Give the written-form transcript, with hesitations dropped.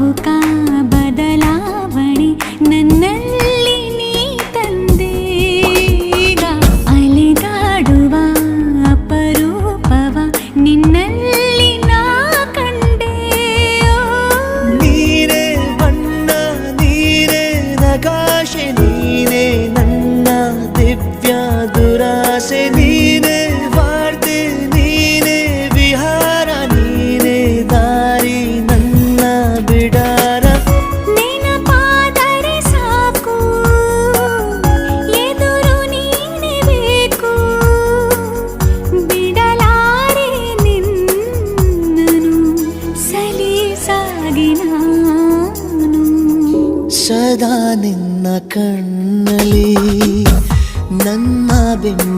ಭಾವುಕ ಬದಲಾವಣೆ ನನ್ನಲ್ಲಿ ನೀ ತಂದೆ. ಈಗ ಅಲೆದಾಡುವ ಅಪರೂಪವ ನಿನ್ನಲ್ಲಿ ನಾ ಕಂಡೆ. ನೀನೇ ಬಣ್ಣ, ನೀನೇ ನಗಾಶೆ, ನೀನೇ ನನ್ನ ದಿವ್ಯ ದುರಾಸೆ. ನೀನೇ ವಾರ್ತೆ, ನೀನೇ ವಿಹಾರ, ನೀನೇ ದಾರಿ ನನ್ನ ಬಿಡಾರ. ನೆನಪಾದರೆ ಸಾಕು, ಎದುರು ನೀನೇ ಬೇಕು. ಬಿಡಲಾರೆ ನಿನ್ನನು ಸಲೀಸಾಗಿ ನಾನು. ಸದಾ ನಿನ್ನ ಕಣ್ಣಲ್ಲಿ ನನ್ನ ಬಿಂಬ